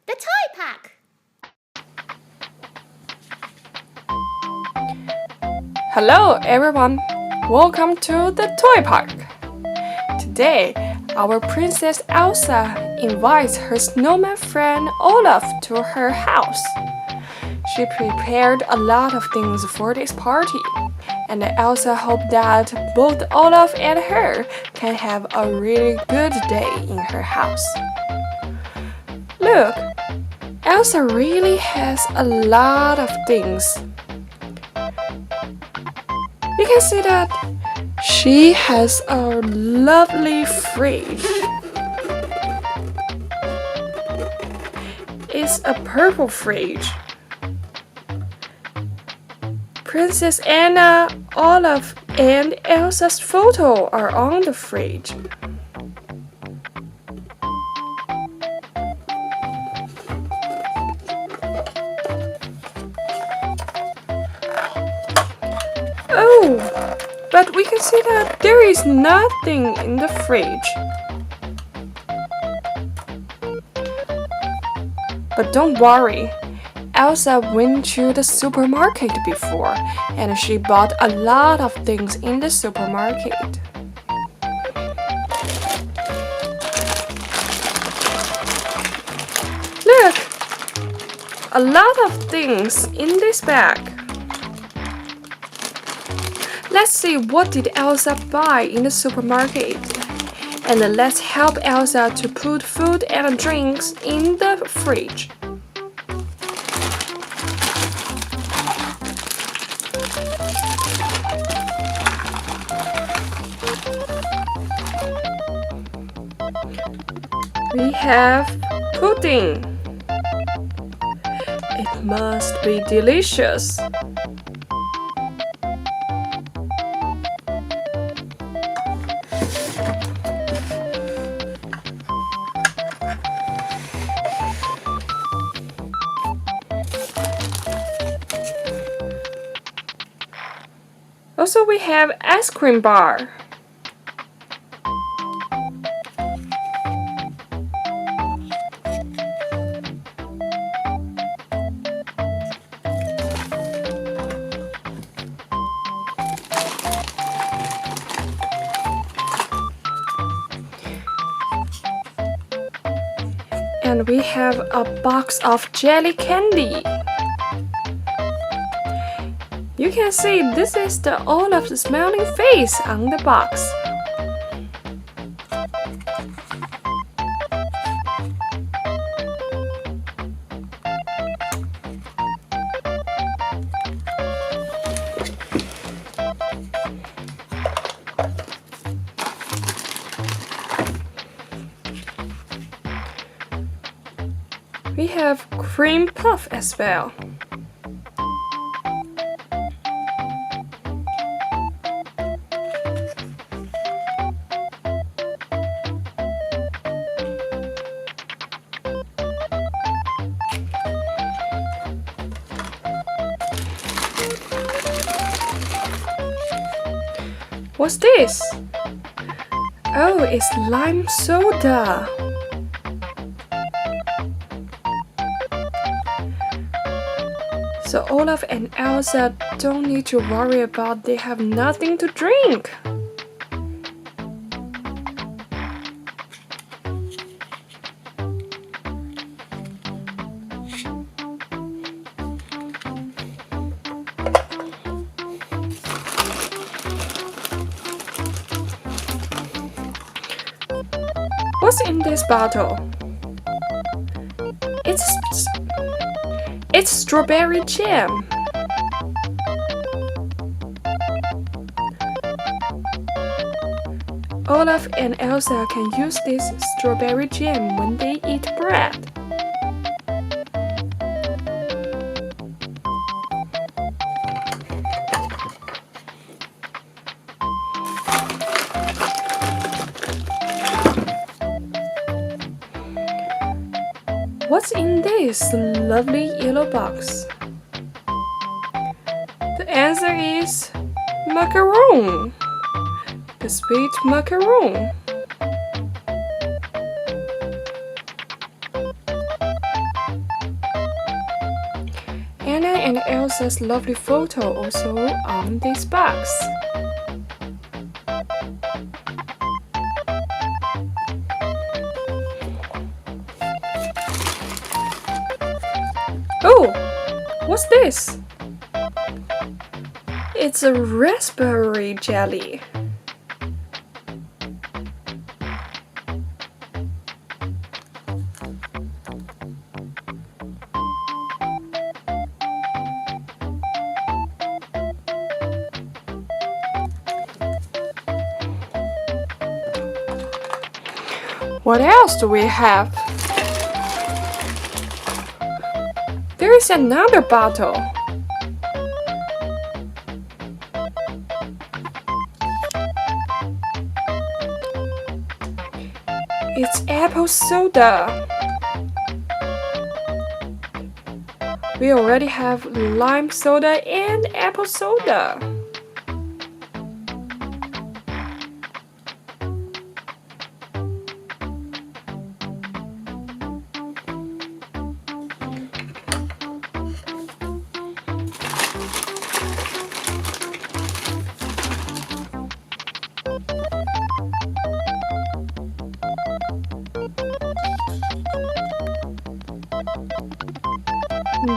the Toy Park. Hello everyone, welcome to the Toy Park. Today, our Princess Elsa invites her snowman friend Olaf to her house. She prepared a lot of things for this party, and Elsa hoped that both Olaf and her can have a really good day in her house. Look, Elsa really has a lot of things. You can see that she has a lovely fridge. It's a purple fridge. Princess Anna, Olaf, and Elsa's photo are on the fridge. Oh, but we can see that there is nothing in the fridge. But don't worry, Elsa went to the supermarket before, and she bought a lot of things in the supermarket. Look, a lot of things in this bag. Let's see what did Elsa buy in the supermarket, and let's help Elsa to put food and drinks in the fridge. We have pudding. It must be delicious. Also, we have ice cream bar. And we have a box of jelly candy. You can see this is the Olaf's smiling face on the box. We have cream puff as well. What's this? Oh, it's lime soda. So Olaf and Elsa don't need to worry about they have nothing to drink. What's in this bottle? It's strawberry jam. Olaf and Elsa can use this strawberry jam when they eat bread. What's in this lovely yellow box? The answer is macaron. The sweet macaron. and Elsa's lovely photo also on this box. Oh, what's this? It's a raspberry jelly. What else do we have? There is another bottle. It's apple soda. We already have lime soda and apple soda.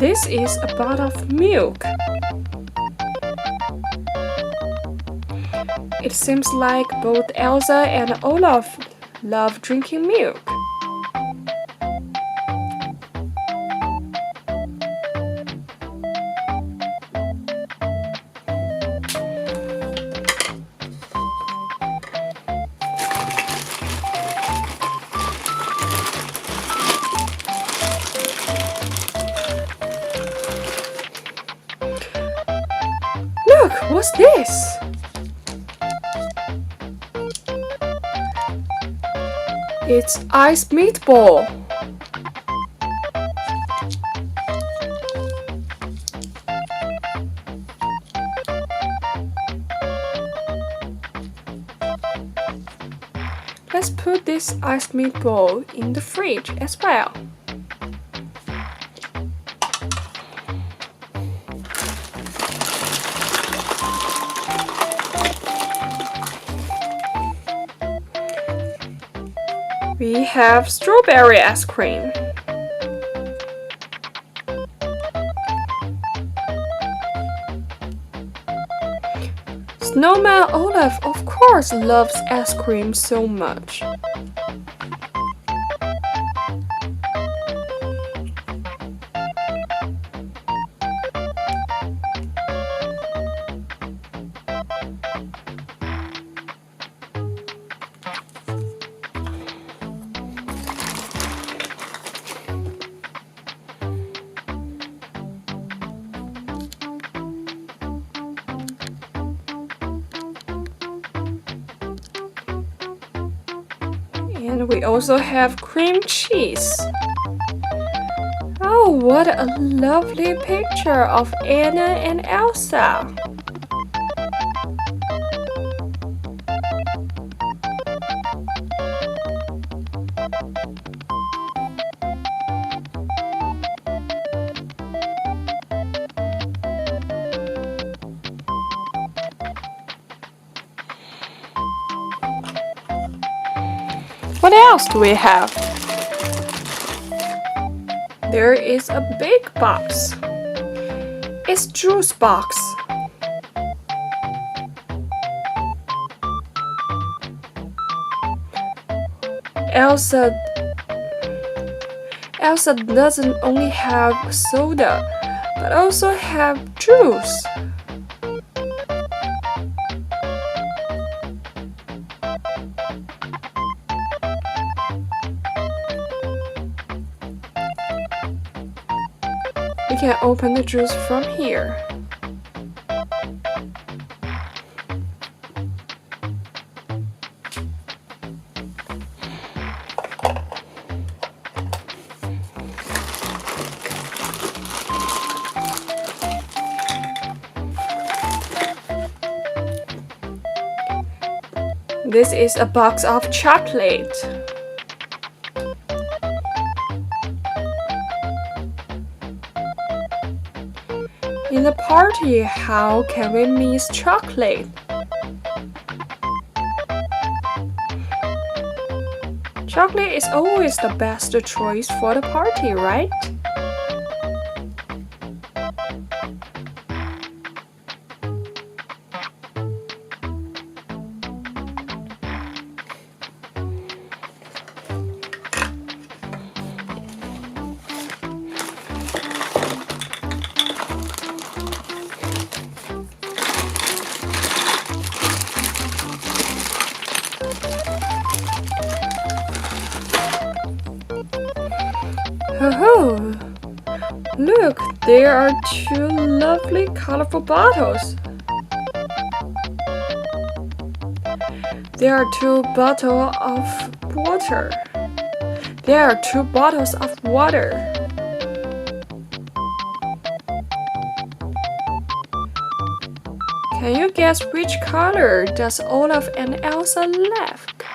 This is a bottle of milk. It seems like both Elsa and Olaf love drinking milk. Look, what's this? It's ice meatball. Let's put this ice meatball in the fridge as well. We have strawberry ice cream. Snowman Olaf, of course, loves ice cream so much. And we also have cream cheese. Oh, what a lovely picture of Anna and Elsa. What else do we have? There is a big box. It's juice box. Elsa doesn't only have soda, but also have juice. We can open the juice from here. This is a box of chocolate. In the party, how can we miss chocolate? Chocolate is always the best choice for the party, right? Oh, look, there are two lovely colorful bottles. There are two bottles of water. There are two bottles of water. Can you guess which color does Olaf and Elsa like?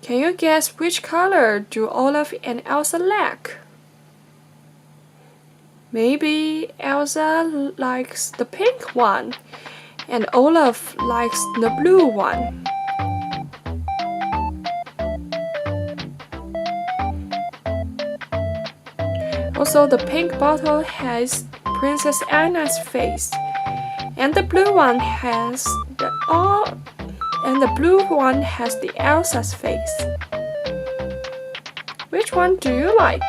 Can you guess which color do Olaf and Elsa like? Maybe Elsa likes the pink one and Olaf likes the blue one. Also, the pink bottle has Princess Anna's face, and the blue one has the Elsa's face. Which one do you like?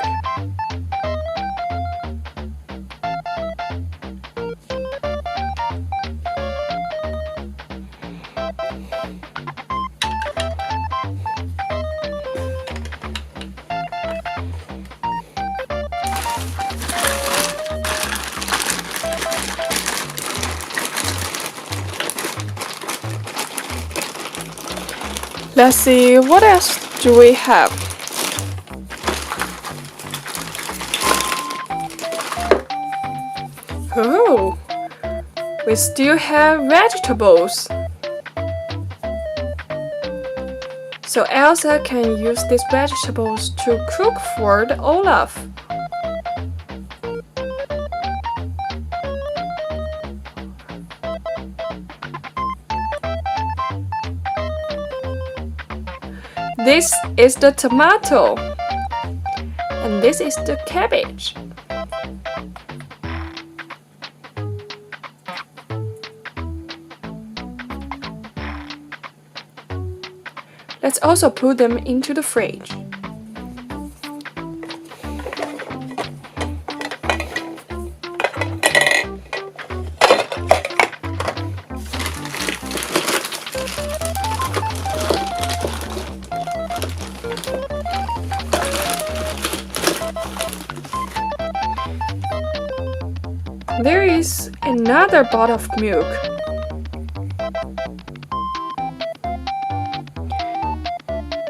Let's see, what else do we have? Oh, we still have vegetables. So Elsa can use these vegetables to cook for Olaf. This is the tomato, and this is the cabbage. Let's also put them into the fridge. There is another bottle of milk.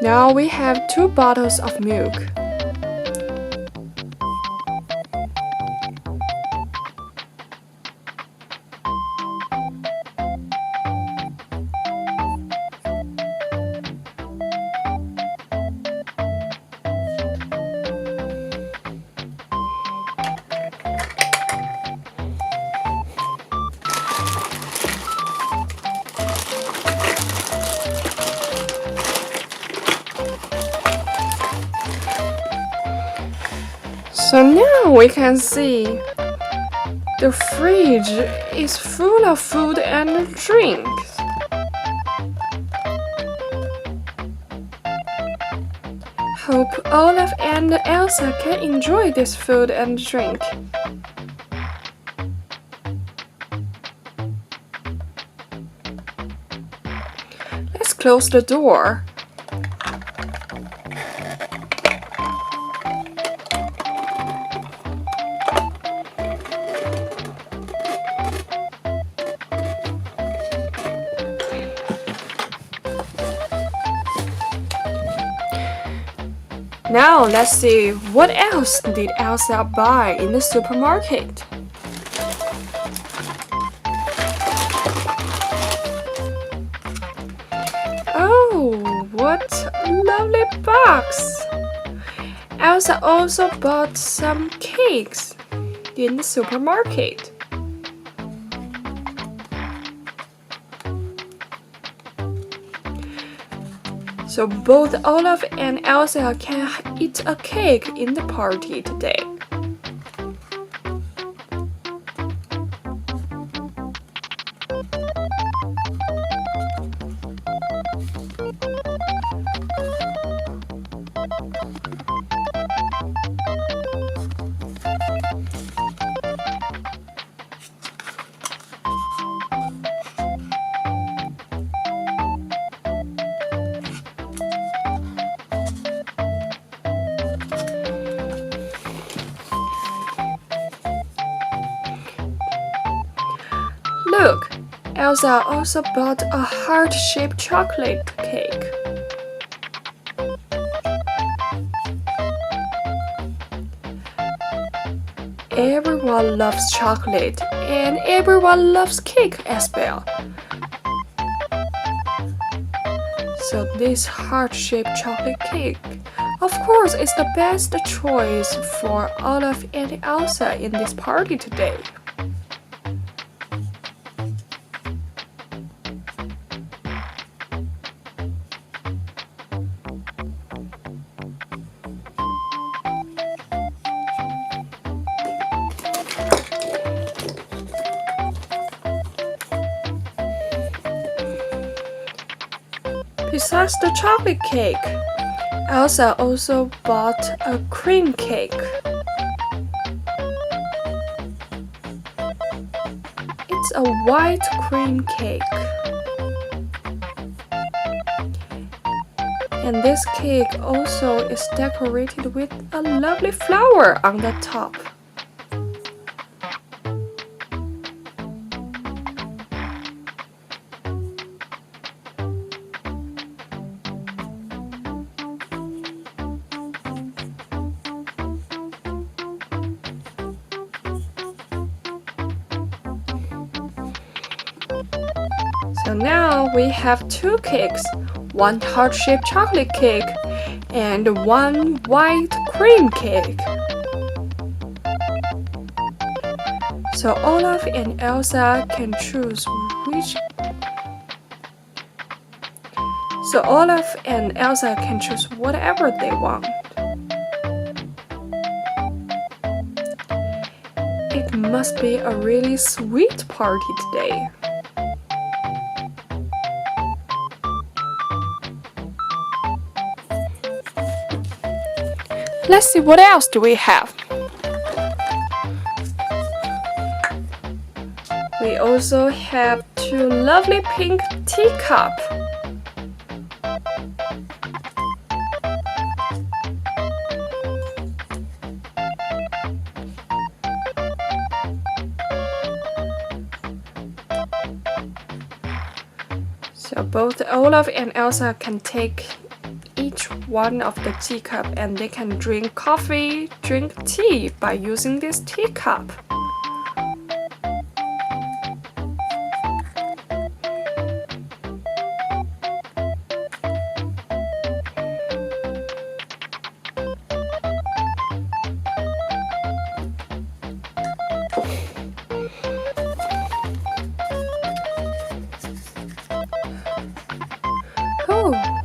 Now we have 2 bottles of milk. So now we can see the fridge is full of food and drinks. Hope Olaf and Elsa can enjoy this food and drink. Let's close the door. Now let's see, what else did Elsa buy in the supermarket? Oh, what a lovely box! Elsa also bought some cakes in the supermarket. So both Olaf and Elsa can eat a cake in the party today. Look, Elsa also bought a heart-shaped chocolate cake. Everyone loves chocolate and everyone loves cake as well. So this heart-shaped chocolate cake, of course, is the best choice for Olaf and Elsa in this party today. Besides the chocolate cake, Elsa also bought a cream cake. It's a white cream cake. And this cake also is decorated with a lovely flower on the top. So now we have two cakes, one heart-shaped chocolate cake and one white cream cake. So Olaf and Elsa can choose whatever they want. It must be a really sweet party today. Let's see what else do we have. We also have two lovely pink teacups. So both Olaf and Elsa can take each one of the teacup and they can drink coffee, drink tea by using this teacup.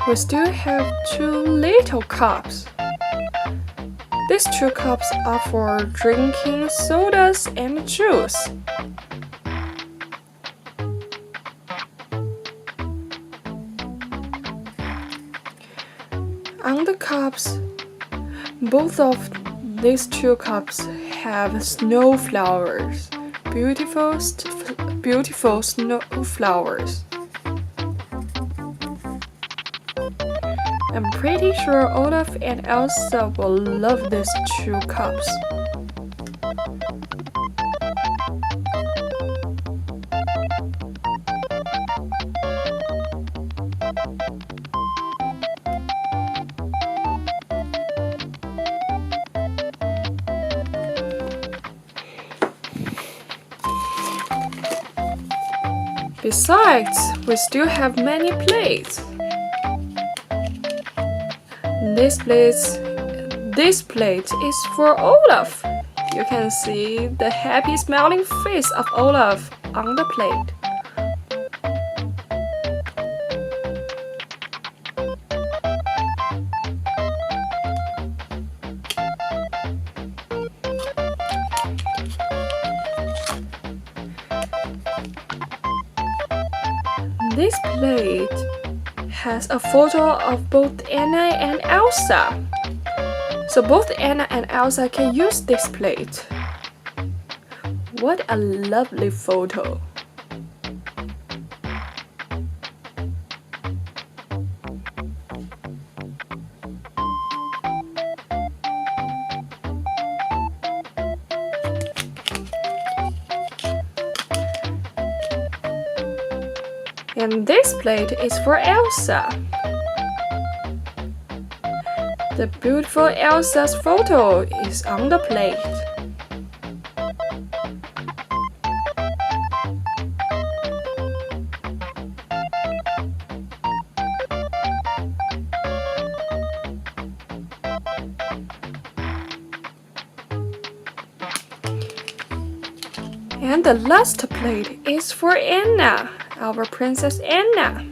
We still have two little cups. These two cups are for drinking sodas and juice. On the cups, both of these two cups have snow flowers, beautiful snow flowers. I'm pretty sure Olaf and Elsa will love these two cups. Besides, we still have many plates. These plates, this plate is for Olaf. You can see the happy smiling face of Olaf on the plate. This plate has a photo of both Anna and Elsa. So both Anna and Elsa can use this plate. What a lovely photo. And this plate is for Elsa. The beautiful Elsa's photo is on the plate. And the last plate is for Anna, our Princess Anna.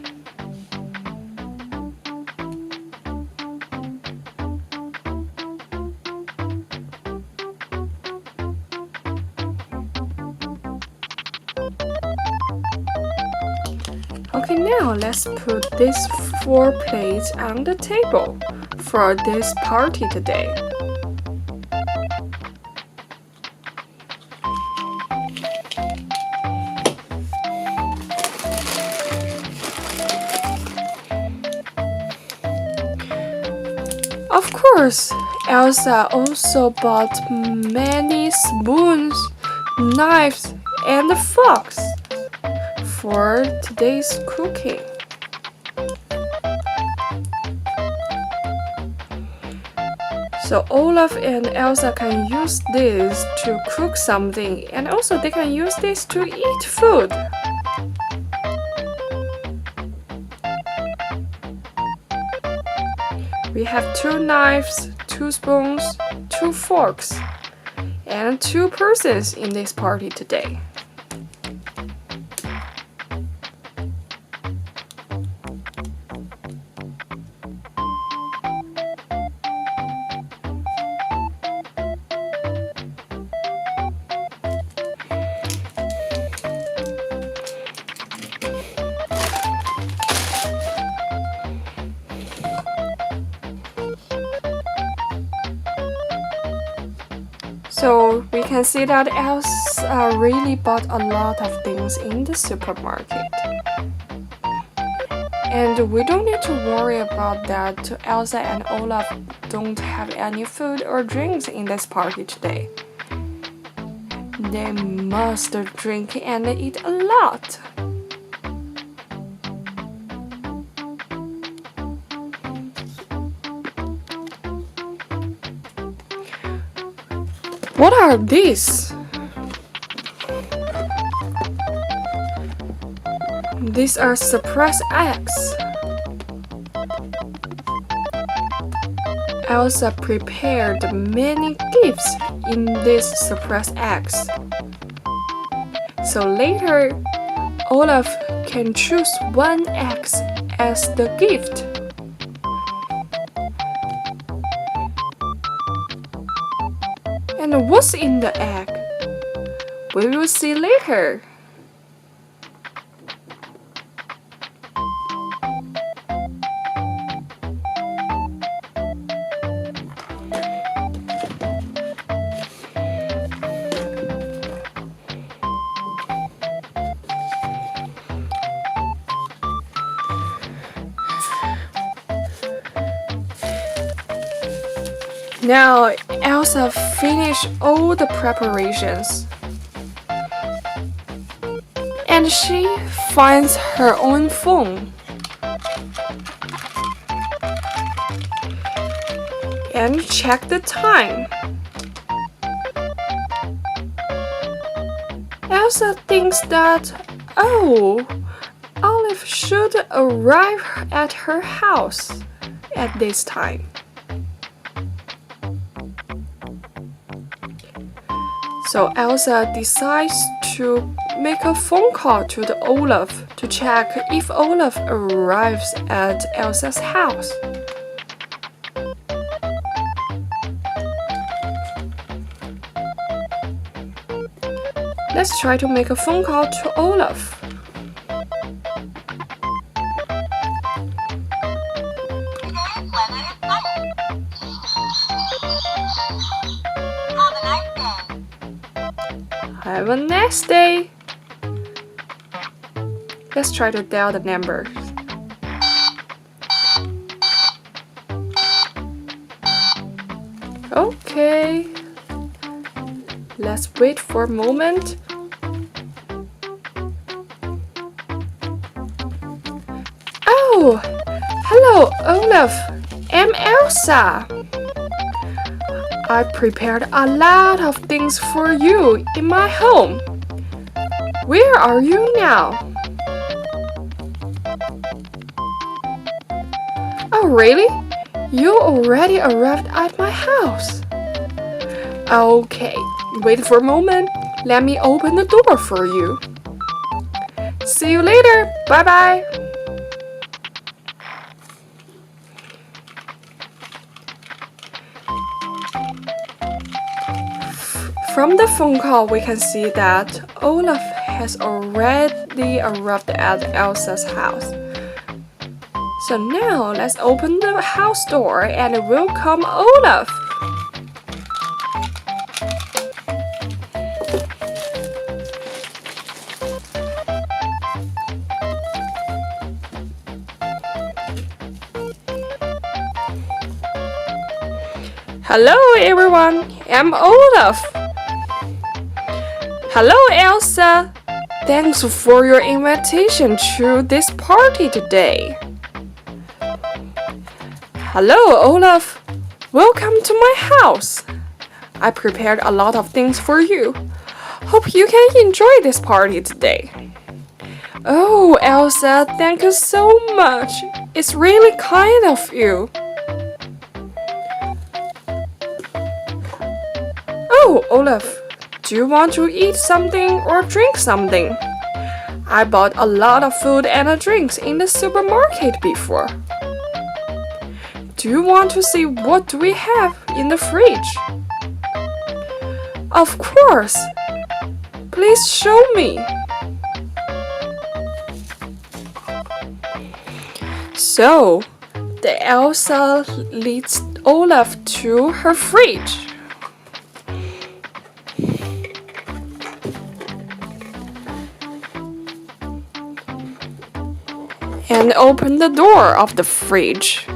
Okay, now let's put these 4 plates on the table for this party today. Of course, Elsa also bought many spoons, knives, and forks for today's cooking. So Olaf and Elsa can use this to cook something, and also they can use this to eat food. We have 2 knives, 2 spoons, 2 forks, and 2 persons in this party today. So we can see that Elsa really bought a lot of things in the supermarket. And we don't need to worry about that Elsa and Olaf don't have any food or drinks in this party today. They must drink and eat a lot. What are these? These are surprise eggs. Elsa prepared many gifts in these surprise eggs. So later, Olaf can choose 1 egg as the gift. And what's in the egg? We will see later. Now Elsa finished all the preparations, and she finds her own phone and check the time. Elsa thinks that, oh, Olaf should arrive at her house at this time. So Elsa decides to make a phone call to Olaf to check if Olaf arrives at Elsa's house. Let's try to make a phone call to Olaf. Have a nice day. Let's try to dial the numbers. Okay. Let's wait for a moment. Oh, hello, Olaf. I'm Elsa. I prepared a lot of things for you in my home. Where are you now? Oh, really? You already arrived at my house. Okay, wait for a moment. Let me open the door for you. See you later. Bye-bye. From the phone call, we can see that Olaf has already arrived at Elsa's house. So now let's open the house door and welcome Olaf. Hello everyone, I'm Olaf. Hello Elsa. Thanks for your invitation to this party today. Hello Olaf. Welcome to my house. I prepared a lot of things for you. Hope you can enjoy this party today. Oh, Elsa, thank you so much. It's really kind of you. Oh, Olaf, do you want to eat something or drink something? I bought a lot of food and drinks in the supermarket before. Do you want to see what we have in the fridge? Of course. Please show me. So, the Elsa leads Olaf to her fridge. And open the door of the fridge.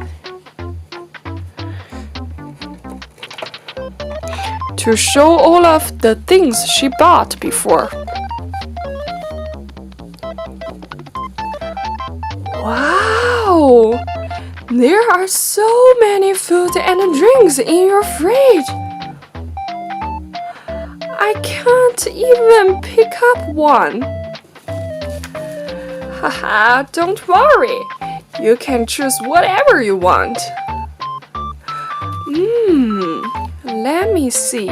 To show Olaf the things she bought before. Wow! There are so many food and drinks in your fridge. I can't even pick up one. Haha, don't worry. You can choose whatever you want. Let me see.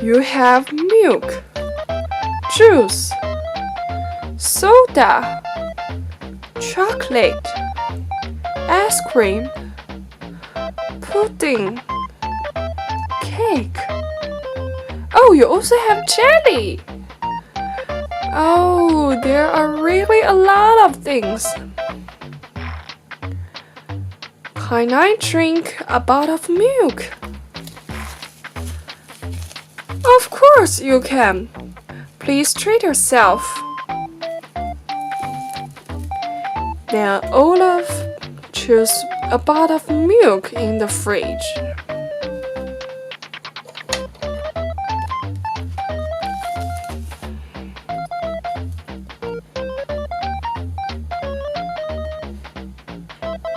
You have milk, juice, soda, chocolate, ice cream, pudding, cake. Oh, you also have jelly. Oh, there are really a lot of things. Can I drink a bottle of milk? Of course you can. Please treat yourself. Then Olaf chose a bottle of milk in the fridge.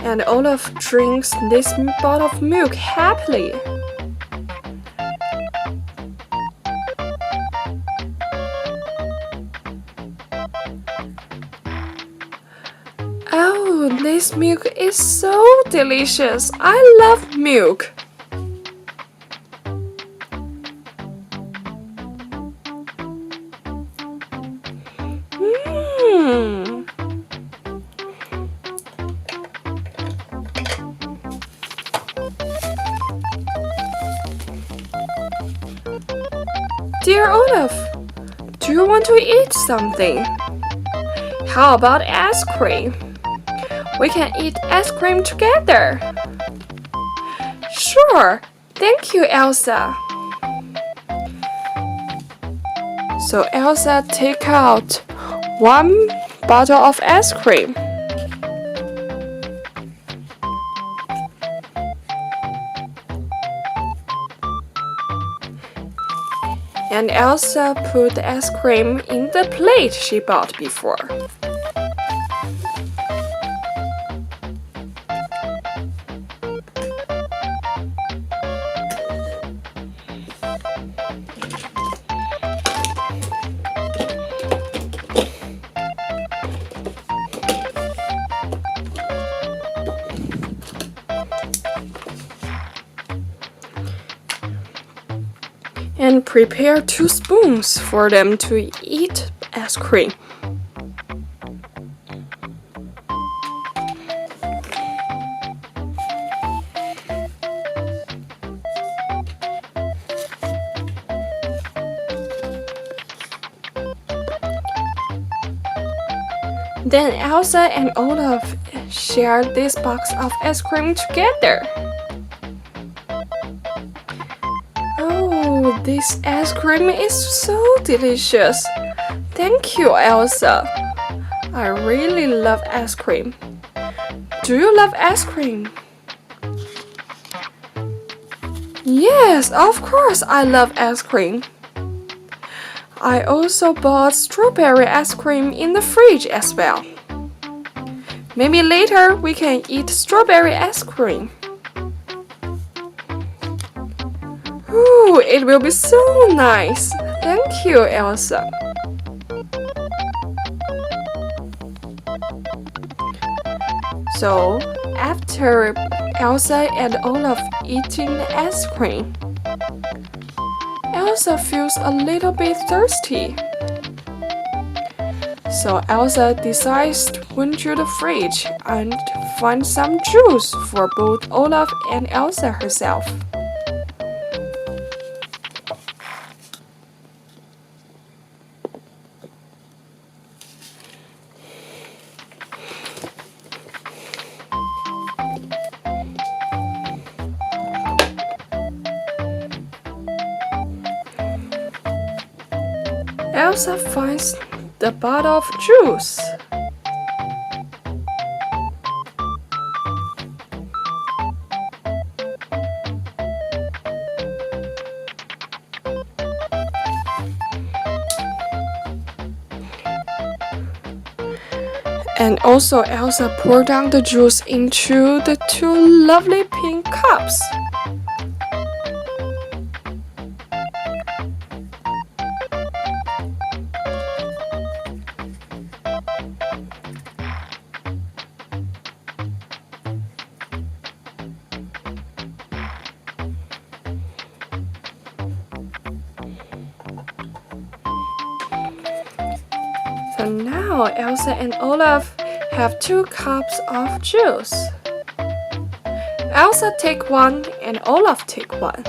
And Olaf drinks this bottle of milk happily. Oh, this milk is so delicious. I love milk. Dear Olaf, do you want to eat something? How about ice cream? We can eat ice cream together. Sure, thank you, Elsa. So Elsa take out one bottle of ice cream. And Elsa put the ice cream in the plate she bought before. And prepare 2 spoons for them to eat ice cream. Then Elsa and Olaf shared this box of ice cream together. Oh, this ice cream is so delicious. Thank you, Elsa. I really love ice cream. Do you love ice cream? Yes, of course I love ice cream. I also bought strawberry ice cream in the fridge as well. Maybe later we can eat strawberry ice cream. Ooh, it will be so nice. Thank you, Elsa. So, after Elsa and Olaf eating the ice cream, Elsa feels a little bit thirsty. So Elsa decides to go into the fridge and find some juice for both Olaf and Elsa herself. Elsa finds the bottle of juice. And also Elsa poured down the juice into the 2 lovely pink cups. So now Elsa and Olaf have 2 cups of juice. Elsa take 1 and Olaf take 1.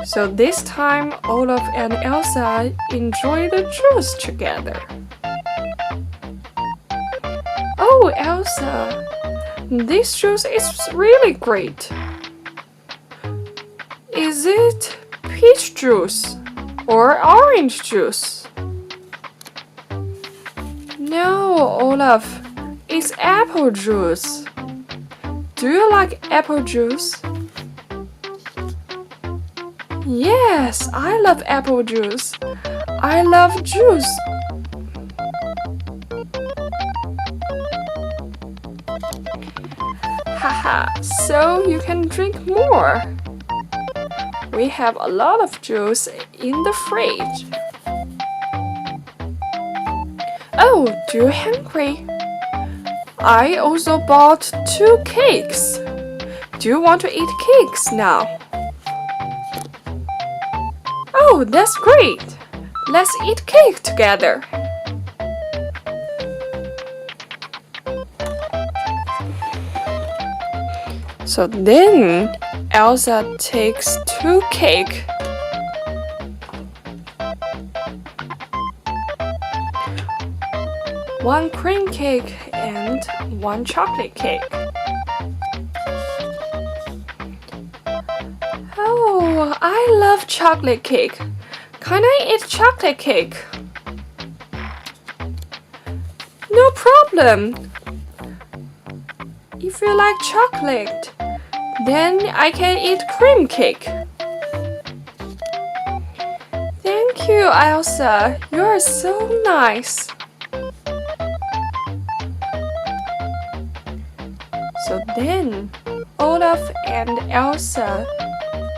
So this time Olaf and Elsa enjoy the juice together. Oh, Elsa, this juice is really great. Is it peach juice or orange juice? No, Olaf, it's apple juice. Do you like apple juice? Yes, I love apple juice. I love juice. Haha, so you can drink more. We have a lot of juice in the fridge. Oh, do you hungry? I also bought 2 cakes. Do you want to eat cakes now? Oh, that's great. Let's eat cake together. So then Elsa takes 2 cakes. One cream cake and 1 chocolate cake. Oh, I love chocolate cake. Can I eat chocolate cake? No problem. If you like chocolate, then I can eat cream cake. Thank you, Elsa. You are so nice. So then, Olaf and Elsa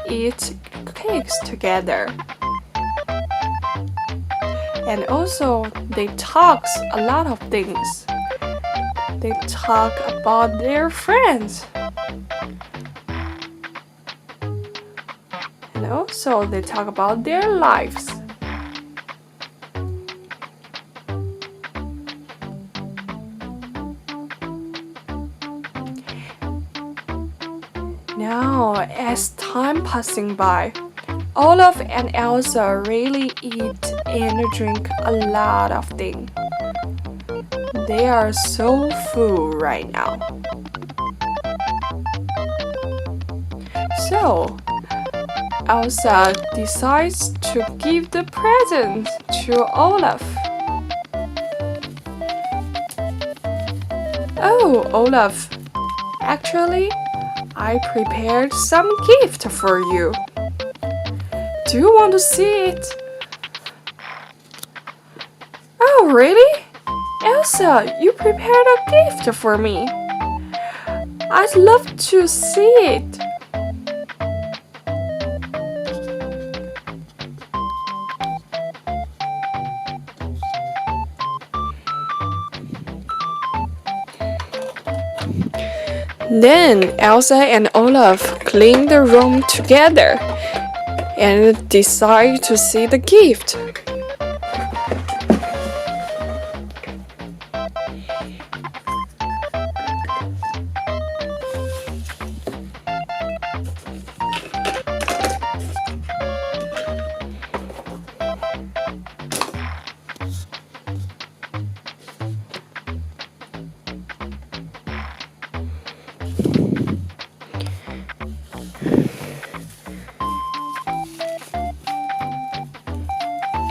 eat cakes together. And also, they talk a lot of things. They talk about their friends. And also, they talk about their lives. Now, as time passing by, Olaf and Elsa really eat and drink a lot of things. They are so full right now. So, Elsa decides to give the present to Olaf. Oh, Olaf, actually, I prepared some gift for you. Do you want to see it? Oh, really? Elsa, you prepared a gift for me. I'd love to see it. Then Elsa and Olaf clean the room together and decide to see the gift.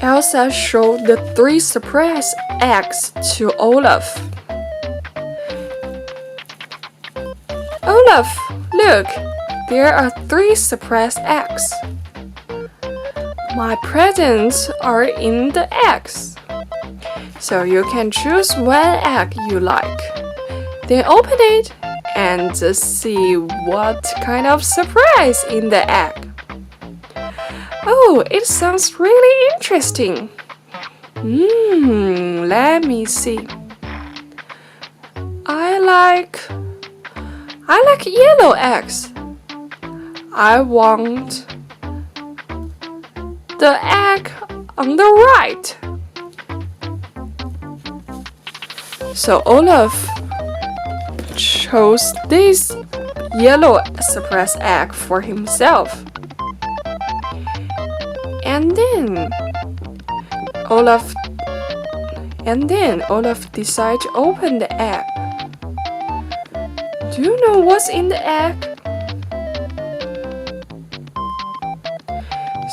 Elsa showed the 3 surprise eggs to Olaf. Olaf, look, there are 3 surprise eggs. My presents are in the eggs, so you can choose what egg you like. Then open it and see what kind of surprise in the egg. Oh, it sounds really interesting. Let me see. I like yellow eggs. I want the egg on the right. So Olaf chose this yellow surprise egg for himself. And then Olaf decides to open the egg. Do you know what's in the egg?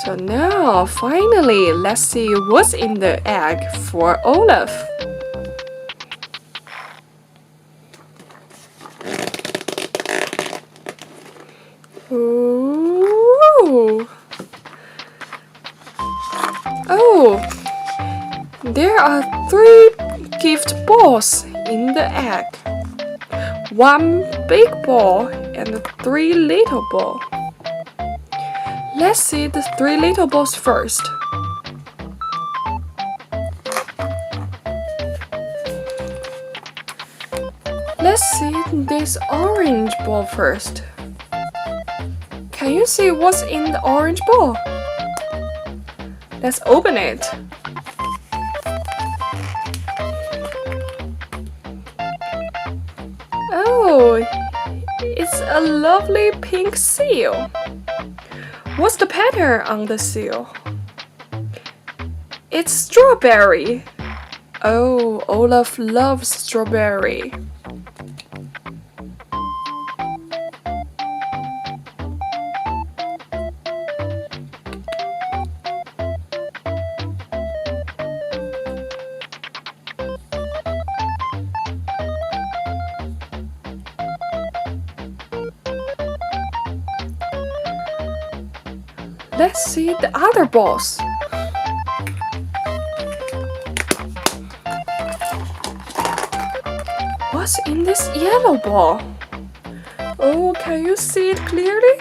So now, finally, let's see what's in the egg for Olaf. Ooh. Oh, there are 3 gift balls in the egg. 1 big ball and 3 little balls. Let's see the 3 little balls first. Let's see this orange ball first. Can you see what's in the orange ball? Let's open it. Oh, it's a lovely pink seal. What's the pattern on the seal? It's strawberry. Oh, Olaf loves strawberry. Let's see the other balls. What's in this yellow ball? Oh, can you see it clearly?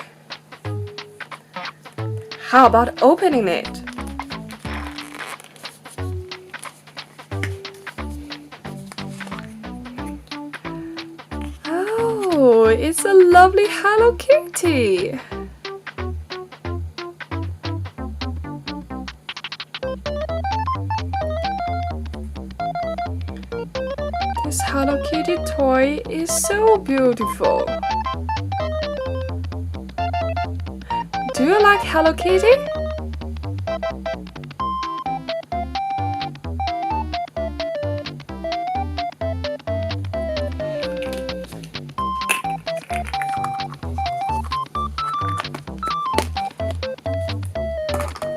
How about opening it? Oh, it's a lovely Hello Kitty. This Hello Kitty toy is so beautiful. Do you like Hello Kitty?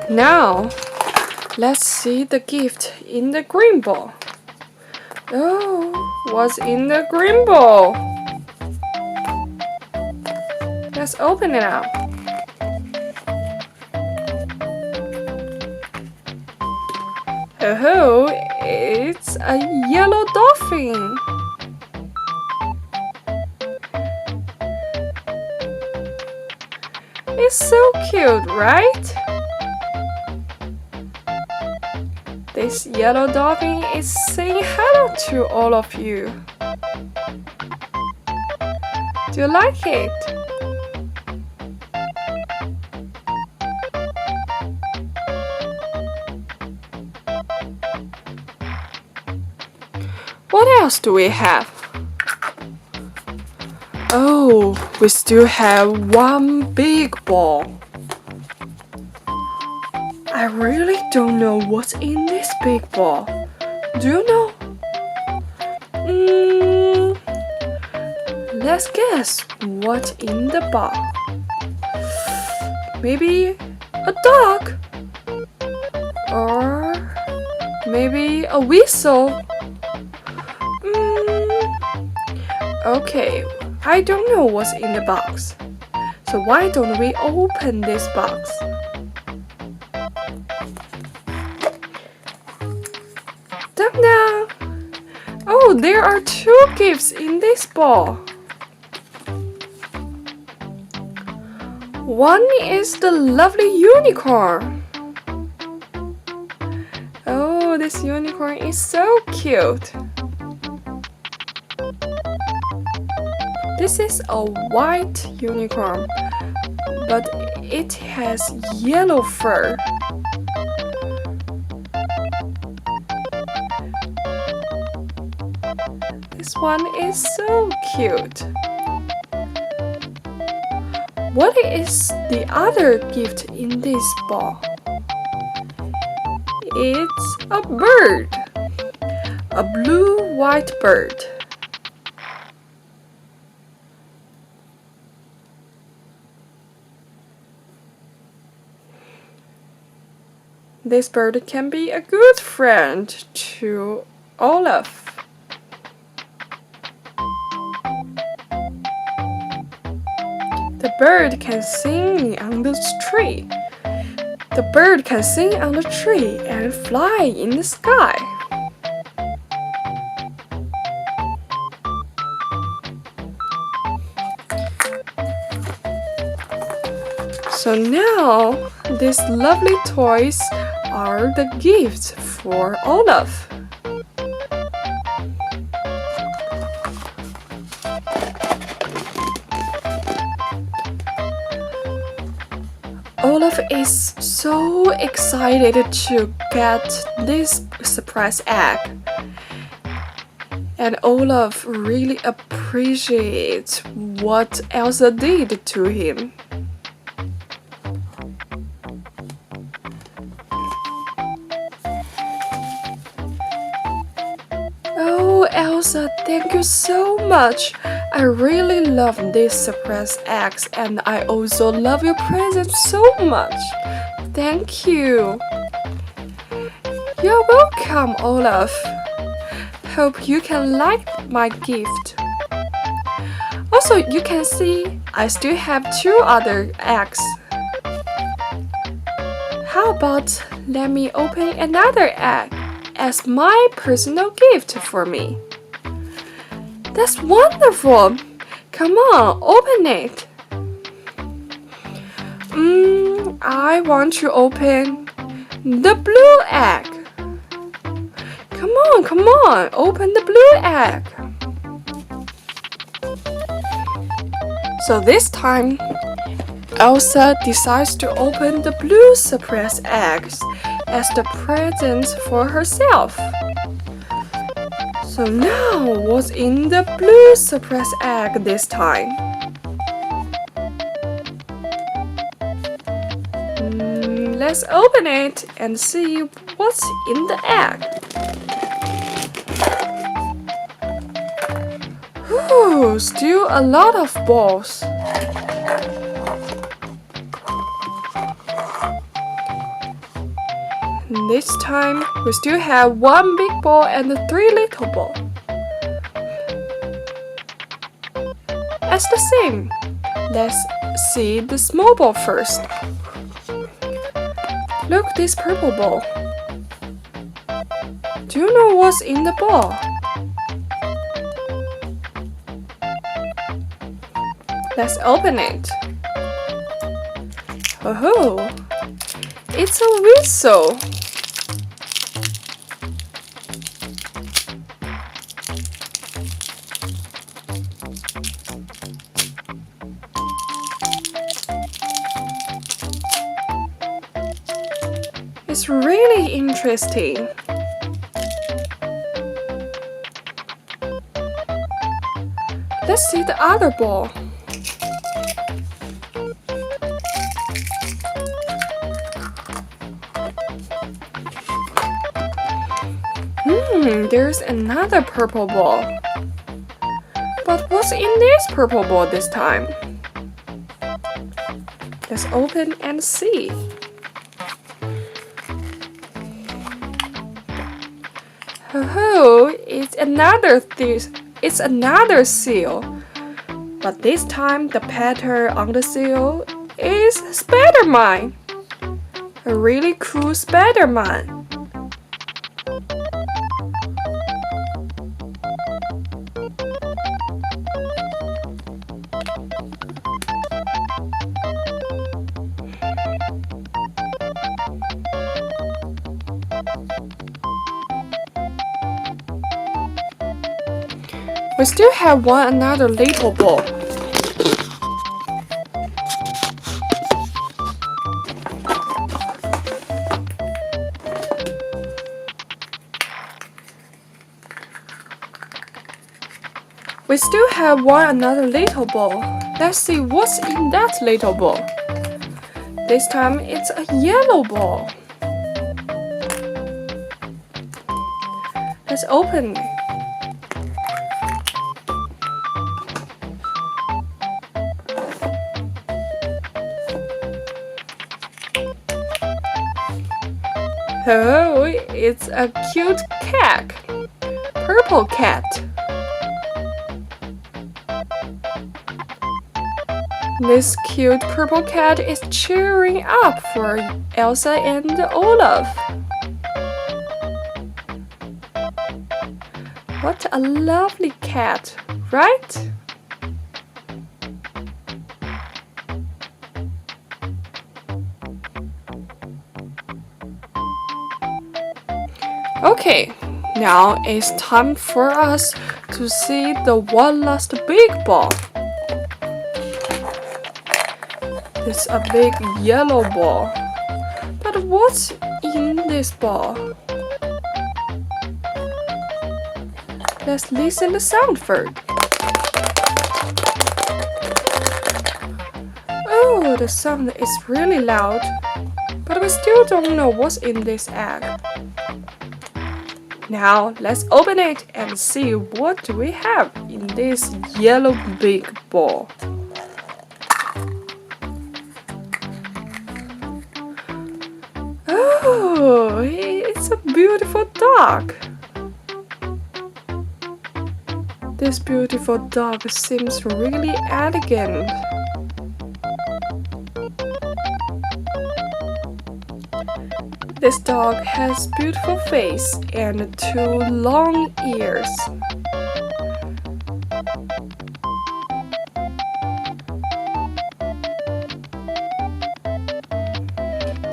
Now, let's see the gift in the green ball. Oh, what's in the green ball? Let's open it up. Oh, it's a yellow dolphin. It's so cute, right? This yellow dolphin is saying hello to all of you. Do you like it? What else do we have? Oh, we still have one big ball. I really don't know what's in this big ball. Do you know? Let's guess what's in the ball. Maybe a dog? Or maybe a whistle? Okay, I don't know what's in the box. So why don't we open this box? Dum-dum! Oh, there are two gifts in this ball. One is the lovely unicorn. Oh, this unicorn is so cute. This is a white unicorn, but it has yellow fur. This one is so cute. What is the other gift in this ball? It's a bird. A blue-white bird. This bird can be a good friend to Olaf. The bird can sing on the tree. The bird can sing on the tree and fly in the sky. So now, these lovely toys are the gifts for Olaf. Olaf is so excited to get this surprise egg. And Olaf really appreciates what Elsa did to him. Oh, Elsa, thank you so much. I really love these surprise eggs, and I also love your present so much. Thank you. You're welcome, Olaf. Hope you can like my gift. Also, you can see I still have 2 other eggs. How about let me open another egg as my personal gift for me? That's wonderful! Come on, open it. I want to open the blue egg. Come on, open the blue egg. So this time, Elsa decides to open the blue surprise eggs as the present for herself. So now, what's in the blue surprise egg this time? Let's open it and see what's in the egg. Ooh, still a lot of balls. This time, we still have 1 big ball and 3 little balls. As the same, let's see the small ball first. Look, this purple ball. Do you know what's in the ball? Let's open it. Oh, it's a whistle. It's really interesting. Let's see the other ball. There's another purple ball. But what's in this purple ball this time? Let's open and see. Oh, it's another seal. But this time the pattern on the seal is Spider-Man. A really cool Spider-Man. We still have another little ball. We still have another little ball. Let's see what's in that little ball. This time it's a yellow ball. Let's open it. Oh, it's a cute cat. Purple cat. This cute purple cat is cheering up for Elsa and Olaf. What a lovely cat, right? Okay, now it's time for us to see the one last big ball. It's a big yellow ball. But what's in this ball? Let's listen to the sound first. Oh, the sound is really loud, but we still don't know what's in this egg. Now let's open it and see what do we have in this yellow big ball. Oh, it's a beautiful dog. This beautiful dog seems really elegant. This dog has beautiful face and 2 long ears.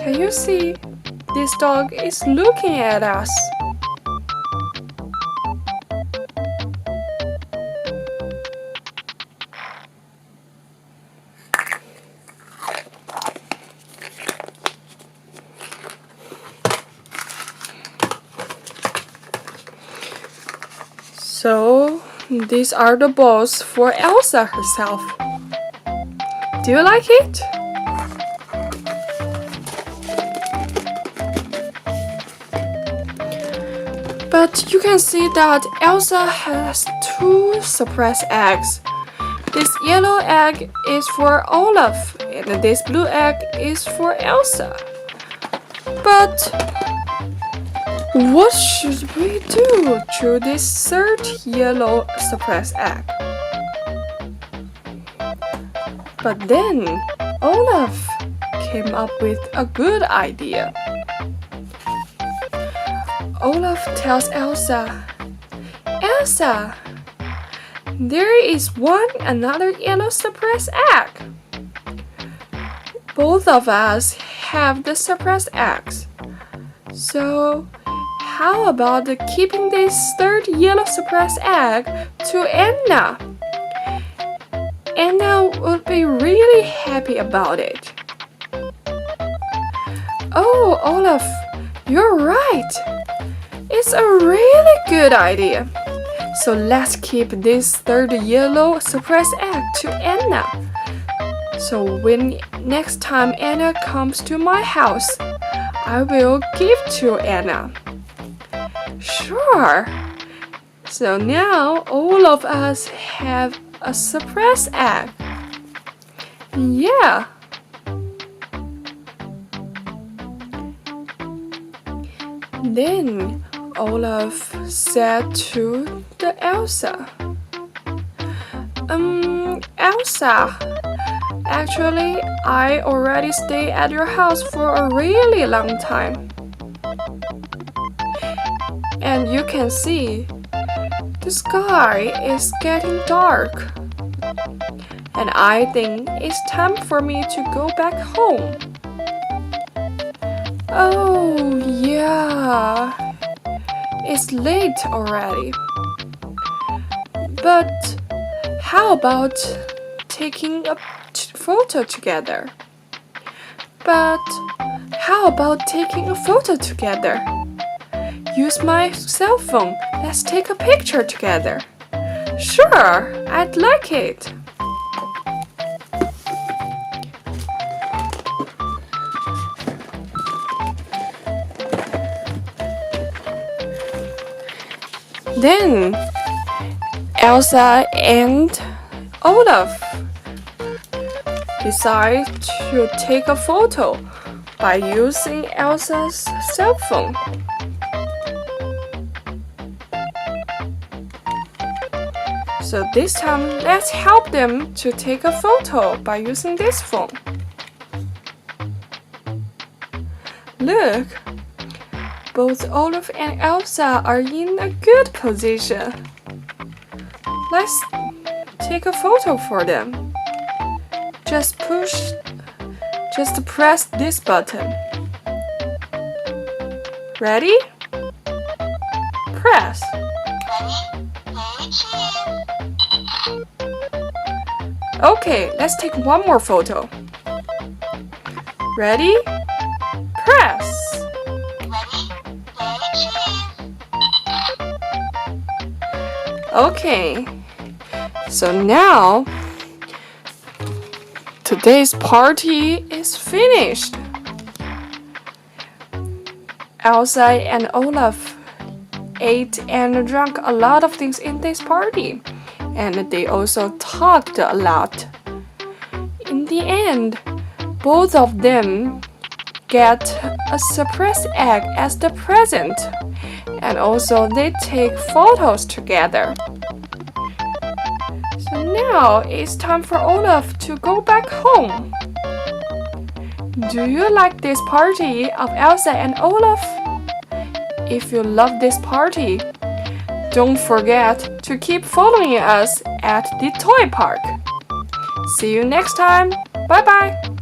Can you see? This dog is looking at us. So, these are the balls for Elsa herself. Do you like it? But you can see that Elsa has 2 surprise eggs. This yellow egg is for Olaf and this blue egg is for Elsa. But what should we do to this 3rd yellow surprise egg? But then Olaf came up with a good idea. Olaf tells Elsa, Elsa, there is another yellow surprise egg. Both of us have the surprise eggs. So how about keeping this 3rd yellow surprise egg to Anna? Anna would be really happy about it. Oh, Olaf, you're right. It's a really good idea. So let's keep this 3rd yellow surprise egg to Anna. So when next time Anna comes to my house, I will give to Anna. Sure. So now all of us have a surprise egg. Yeah. Then Olaf said to the Elsa, Elsa, actually I already stay at your house for a really long time. And you can see the sky is getting dark. And I think it's time for me to go back home. Oh, yeah. It's late already. But how about taking a photo together? Use my cell phone. Let's take a picture together. Sure, I'd like it. Then Elsa and Olaf decide to take a photo by using Elsa's cell phone. So this time, let's help them to take a photo by using this phone. Look, both Olaf and Elsa are in a good position. Let's take a photo for them. Just press this button. Ready? Press. Okay, let's take one more photo. Ready? Press. Okay, so now to Today's party is finished. Elsa and Olaf ate and drank a lot of things in this party, and they also talked a lot. In the end, both of them get a surprise egg as the present, and also they take photos together. So now it's time for Olaf to go back home. Do you like this party of Elsa and Olaf? If you love this party, don't forget to keep following us at the Toy Park. See you next time. Bye bye.